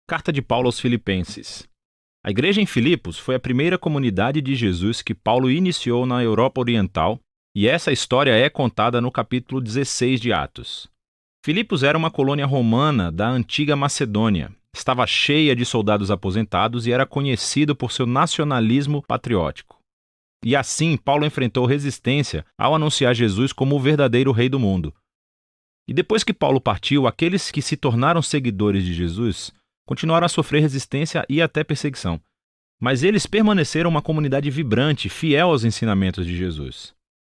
Carta de Paulo aos Filipenses. A igreja em Filipos foi a primeira comunidade de Jesus que Paulo iniciou na Europa Oriental, e essa história é contada no capítulo 16 de Atos. Filipos era uma colônia romana da antiga Macedônia. Estava cheia de soldados aposentados e era conhecido por seu nacionalismo patriótico. E assim, Paulo enfrentou resistência ao anunciar Jesus como o verdadeiro rei do mundo. E depois que Paulo partiu, aqueles que se tornaram seguidores de Jesus continuaram a sofrer resistência e até perseguição. Mas eles permaneceram uma comunidade vibrante, fiel aos ensinamentos de Jesus.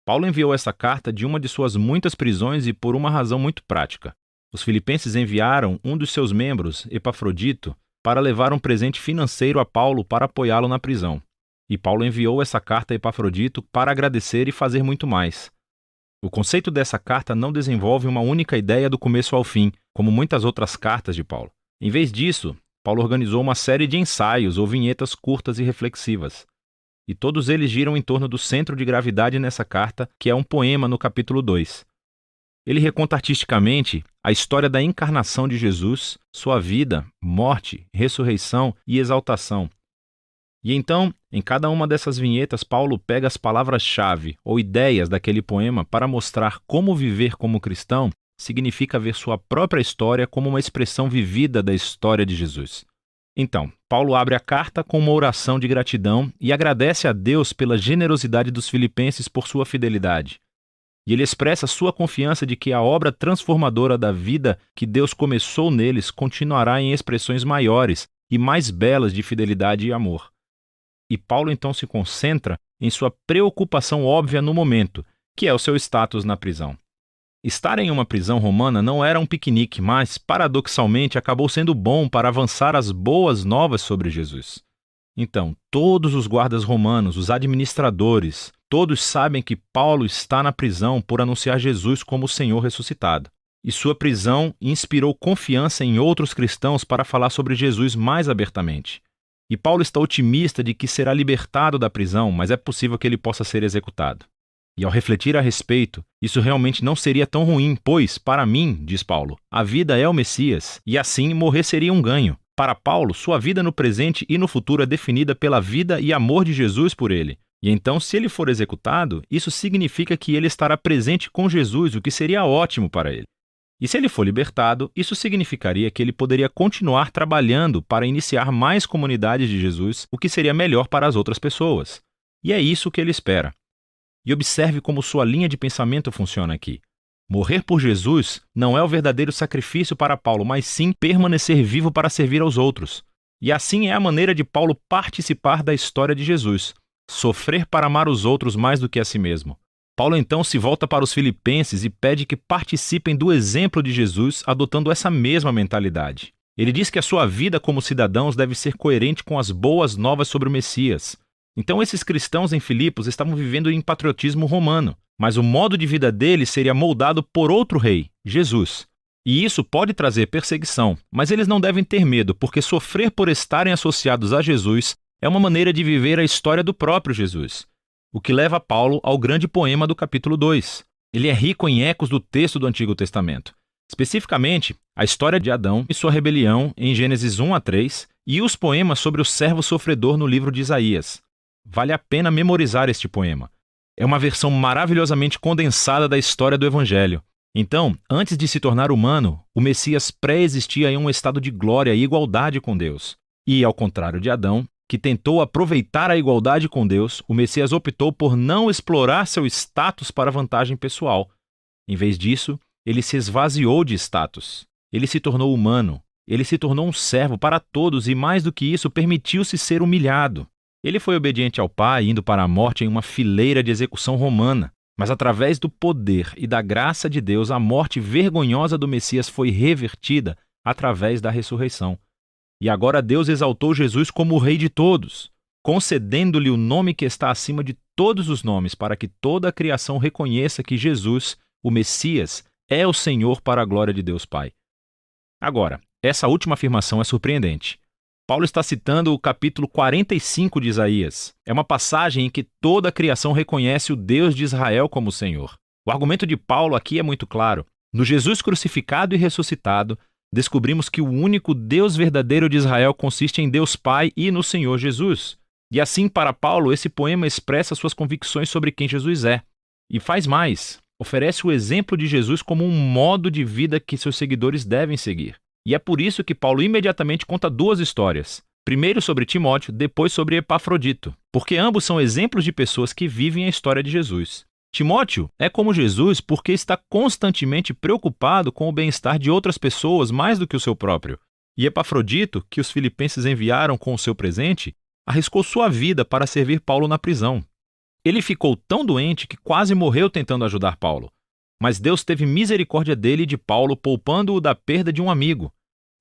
Paulo enviou essa carta de uma de suas muitas prisões e por uma razão muito prática. Os filipenses enviaram um dos seus membros, Epafrodito, para levar um presente financeiro a Paulo para apoiá-lo na prisão. E Paulo enviou essa carta a Epafrodito para agradecer e fazer muito mais. O conceito dessa carta não desenvolve uma única ideia do começo ao fim, como muitas outras cartas de Paulo. Em vez disso, Paulo organizou uma série de ensaios ou vinhetas curtas e reflexivas. E todos eles giram em torno do centro de gravidade nessa carta, que é um poema no capítulo 2. Ele reconta artisticamente a história da encarnação de Jesus, sua vida, morte, ressurreição e exaltação. E então, em cada uma dessas vinhetas, Paulo pega as palavras-chave ou ideias daquele poema para mostrar como viver como cristão significa ver sua própria história como uma expressão vivida da história de Jesus. Então, Paulo abre a carta com uma oração de gratidão e agradece a Deus pela generosidade dos filipenses por sua fidelidade. E ele expressa sua confiança de que a obra transformadora da vida que Deus começou neles continuará em expressões maiores e mais belas de fidelidade e amor. E Paulo então se concentra em sua preocupação óbvia no momento, que é o seu status na prisão. Estar em uma prisão romana não era um piquenique, mas, paradoxalmente, acabou sendo bom para avançar as boas novas sobre Jesus. Então, todos os guardas romanos, os administradores, todos sabem que Paulo está na prisão por anunciar Jesus como o Senhor ressuscitado. E sua prisão inspirou confiança em outros cristãos para falar sobre Jesus mais abertamente. E Paulo está otimista de que será libertado da prisão, mas é possível que ele possa ser executado. E ao refletir a respeito, isso realmente não seria tão ruim, pois, para mim, diz Paulo, a vida é o Messias, e assim morrer seria um ganho. Para Paulo, sua vida no presente e no futuro é definida pela vida e amor de Jesus por ele. E então, se ele for executado, isso significa que ele estará presente com Jesus, o que seria ótimo para ele. E se ele for libertado, isso significaria que ele poderia continuar trabalhando para iniciar mais comunidades de Jesus, o que seria melhor para as outras pessoas. E é isso que ele espera. E observe como sua linha de pensamento funciona aqui. Morrer por Jesus não é o verdadeiro sacrifício para Paulo, mas sim permanecer vivo para servir aos outros. E assim é a maneira de Paulo participar da história de Jesus, sofrer para amar os outros mais do que a si mesmo. Paulo então se volta para os filipenses e pede que participem do exemplo de Jesus, adotando essa mesma mentalidade. Ele diz que a sua vida como cidadãos deve ser coerente com as boas novas sobre o Messias. Então esses cristãos em Filipos estavam vivendo em patriotismo romano, mas o modo de vida deles seria moldado por outro rei, Jesus. E isso pode trazer perseguição, mas eles não devem ter medo, porque sofrer por estarem associados a Jesus é uma maneira de viver a história do próprio Jesus. O que leva Paulo ao grande poema do capítulo 2. Ele é rico em ecos do texto do Antigo Testamento. Especificamente, a história de Adão e sua rebelião em Gênesis 1 a 3 e os poemas sobre o servo sofredor no livro de Isaías. Vale a pena memorizar este poema. É uma versão maravilhosamente condensada da história do Evangelho. Então, antes de se tornar humano, o Messias pré-existia em um estado de glória e igualdade com Deus. E, ao contrário de Adão, que tentou aproveitar a igualdade com Deus, o Messias optou por não explorar seu status para vantagem pessoal. Em vez disso, ele se esvaziou de status. Ele se tornou humano. Ele se tornou um servo para todos e, mais do que isso, permitiu-se ser humilhado. Ele foi obediente ao Pai, indo para a morte em uma fileira de execução romana. Mas através do poder e da graça de Deus, a morte vergonhosa do Messias foi revertida através da ressurreição. E agora Deus exaltou Jesus como o Rei de todos, concedendo-lhe o nome que está acima de todos os nomes, para que toda a criação reconheça que Jesus, o Messias, é o Senhor para a glória de Deus Pai. Agora, essa última afirmação é surpreendente. Paulo está citando o capítulo 45 de Isaías. É uma passagem em que toda a criação reconhece o Deus de Israel como Senhor. O argumento de Paulo aqui é muito claro. No Jesus crucificado e ressuscitado, descobrimos que o único Deus verdadeiro de Israel consiste em Deus Pai e no Senhor Jesus. E assim, para Paulo, esse poema expressa suas convicções sobre quem Jesus é. E faz mais, oferece o exemplo de Jesus como um modo de vida que seus seguidores devem seguir. E é por isso que Paulo imediatamente conta duas histórias. Primeiro sobre Timóteo, depois sobre Epafrodito, porque ambos são exemplos de pessoas que vivem a história de Jesus. Timóteo é como Jesus porque está constantemente preocupado com o bem-estar de outras pessoas mais do que o seu próprio. E Epafrodito, que os filipenses enviaram com o seu presente, arriscou sua vida para servir Paulo na prisão. Ele ficou tão doente que quase morreu tentando ajudar Paulo. Mas Deus teve misericórdia dele e de Paulo, poupando-o da perda de um amigo.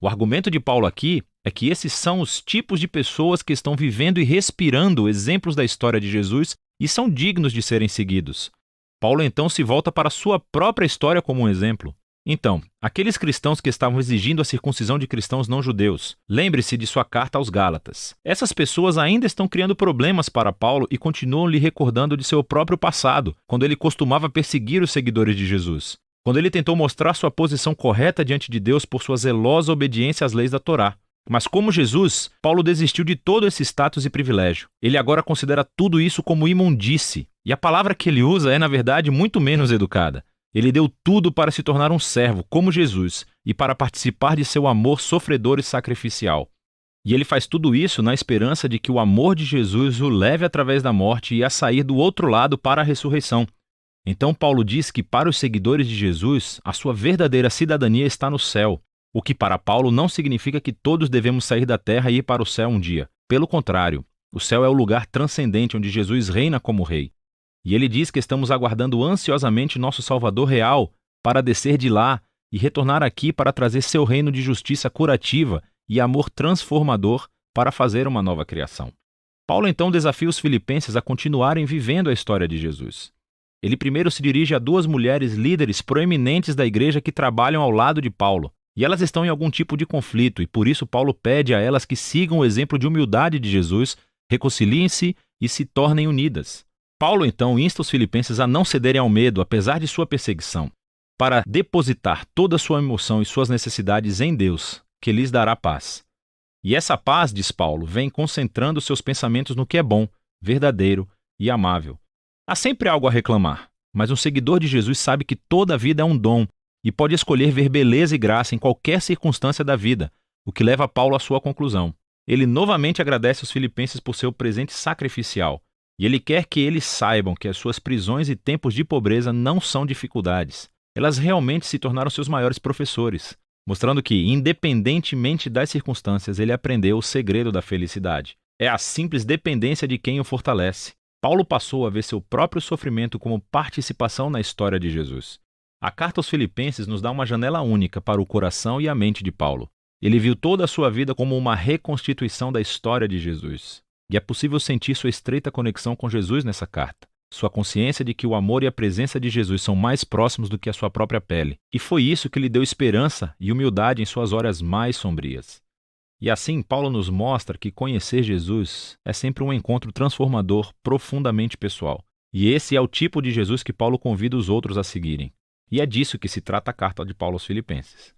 O argumento de Paulo aqui é que esses são os tipos de pessoas que estão vivendo e respirando exemplos da história de Jesus e são dignos de serem seguidos. Paulo então se volta para sua própria história como um exemplo. Então, aqueles cristãos que estavam exigindo a circuncisão de cristãos não judeus, lembre-se de sua carta aos Gálatas. Essas pessoas ainda estão criando problemas para Paulo e continuam lhe recordando de seu próprio passado, quando ele costumava perseguir os seguidores de Jesus. Quando ele tentou mostrar sua posição correta diante de Deus por sua zelosa obediência às leis da Torá. Mas como Jesus, Paulo desistiu de todo esse status e privilégio. Ele agora considera tudo isso como imundície. E a palavra que ele usa é, na verdade, muito menos educada. Ele deu tudo para se tornar um servo, como Jesus, e para participar de seu amor sofredor e sacrificial. E ele faz tudo isso na esperança de que o amor de Jesus o leve através da morte e a sair do outro lado para a ressurreição. Então Paulo diz que para os seguidores de Jesus, a sua verdadeira cidadania está no céu, o que para Paulo não significa que todos devemos sair da terra e ir para o céu um dia. Pelo contrário, o céu é o lugar transcendente onde Jesus reina como rei. E ele diz que estamos aguardando ansiosamente nosso Salvador real para descer de lá e retornar aqui para trazer seu reino de justiça curativa e amor transformador para fazer uma nova criação. Paulo então desafia os filipenses a continuarem vivendo a história de Jesus. Ele primeiro se dirige a duas mulheres líderes proeminentes da igreja que trabalham ao lado de Paulo, e elas estão em algum tipo de conflito, e por isso Paulo pede a elas que sigam o exemplo de humildade de Jesus, reconciliem-se e se tornem unidas. Paulo então insta os filipenses a não cederem ao medo, apesar de sua perseguição, para depositar toda a sua emoção e suas necessidades em Deus, que lhes dará paz. E essa paz, diz Paulo, vem concentrando seus pensamentos no que é bom, verdadeiro e amável. Há sempre algo a reclamar, mas um seguidor de Jesus sabe que toda a vida é um dom e pode escolher ver beleza e graça em qualquer circunstância da vida, o que leva Paulo à sua conclusão. Ele novamente agradece aos filipenses por seu presente sacrificial, e ele quer que eles saibam que as suas prisões e tempos de pobreza não são dificuldades. Elas realmente se tornaram seus maiores professores, mostrando que, independentemente das circunstâncias, ele aprendeu o segredo da felicidade. É a simples dependência de quem o fortalece. Paulo passou a ver seu próprio sofrimento como participação na história de Jesus. A carta aos Filipenses nos dá uma janela única para o coração e a mente de Paulo. Ele viu toda a sua vida como uma reconstituição da história de Jesus. E é possível sentir sua estreita conexão com Jesus nessa carta. Sua consciência de que o amor e a presença de Jesus são mais próximos do que a sua própria pele. E foi isso que lhe deu esperança e humildade em suas horas mais sombrias. E assim, Paulo nos mostra que conhecer Jesus é sempre um encontro transformador, profundamente pessoal. E esse é o tipo de Jesus que Paulo convida os outros a seguirem. E é disso que se trata a carta de Paulo aos Filipenses.